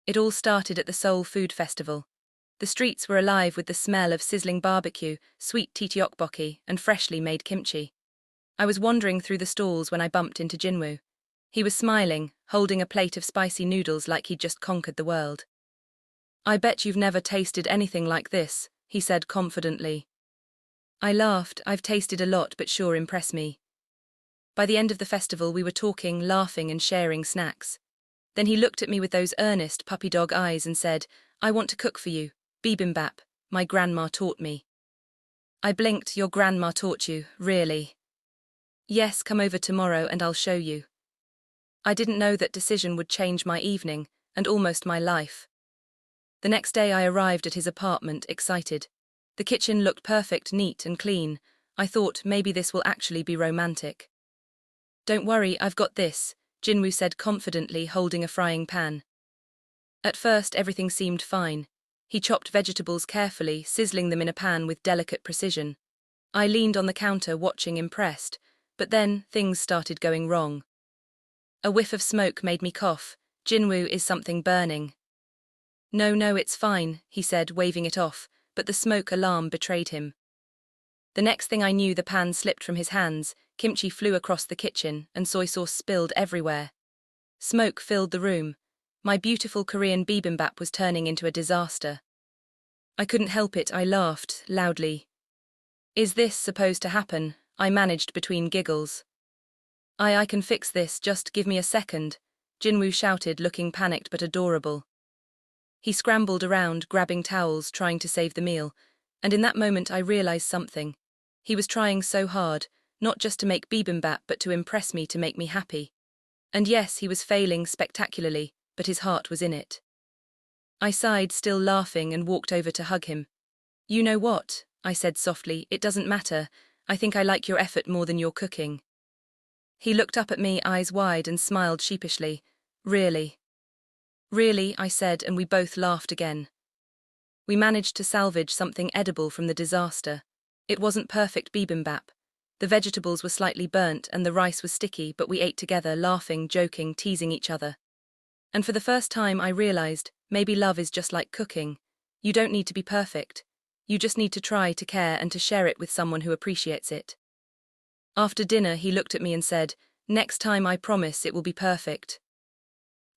It all started at the Seoul Food Festival. The streets were alive with the smell of sizzling barbecue, sweet tteokbokki, and freshly made kimchi. I was wandering through the stalls when I bumped into Jinwoo. He was smiling, holding a plate of spicy noodles like he'd just conquered the world. "I bet you've never tasted anything like this," he said confidently. I laughed. "I've tasted a lot, but sure impress me." By the end of the festival we were talking, laughing and sharing snacks. Then he looked at me with those earnest puppy dog eyes and said, "I want to cook for you. Bibimbap, my grandma taught me." I blinked. "Your grandma taught you, really?" "Yes, come over tomorrow and I'll show you." I didn't know that decision would change my evening, and almost my life. The next day I arrived at his apartment, excited. The kitchen looked perfect, neat and clean. I thought maybe this will actually be romantic. "Don't worry, I've got this," Jinwoo said confidently, holding a frying pan. At first everything seemed fine. He chopped vegetables carefully, sizzling them in a pan with delicate precision. I leaned on the counter watching, impressed, but then things started going wrong. A whiff of smoke made me cough. "Jinwoo, is something burning?" No, it's fine," he said, waving it off, but the smoke alarm betrayed him. The next thing I knew, the pan slipped from his hands, kimchi flew across the kitchen, and soy sauce spilled everywhere. Smoke filled the room. My beautiful Korean bibimbap was turning into a disaster. I couldn't help it, I laughed, loudly. "Is this supposed to happen?" I managed between giggles. I can fix this, just give me a second," Jinwoo shouted, looking panicked but adorable. He scrambled around, grabbing towels, trying to save the meal, and in that moment I realized something. He was trying so hard, not just to make bibimbap but to impress me, to make me happy. And yes, he was failing spectacularly, but his heart was in it. I sighed, still laughing, and walked over to hug him. "You know what?" I said softly, "it doesn't matter. I think I like your effort more than your cooking." He looked up at me, eyes wide, and smiled sheepishly. "Really?" "Really," I said, and we both laughed again. We managed to salvage something edible from the disaster. It wasn't perfect bibimbap. The vegetables were slightly burnt and the rice was sticky, but we ate together, laughing, joking, teasing each other. And for the first time I realized, maybe love is just like cooking. You don't need to be perfect. You just need to try to care and to share it with someone who appreciates it. After dinner he looked at me and said, "Next time I promise it will be perfect."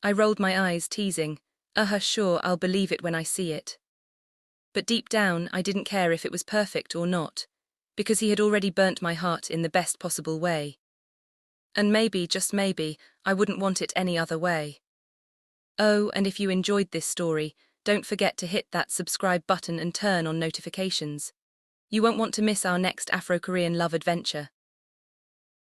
I rolled my eyes, teasing, Sure, I'll believe it when I see it." But deep down I didn't care if it was perfect or not, because he had already burnt my heart in the best possible way. And maybe, just maybe, I wouldn't want it any other way. Oh, and if you enjoyed this story, don't forget to hit that subscribe button and turn on notifications. You won't want to miss our next Afro-Korean love adventure.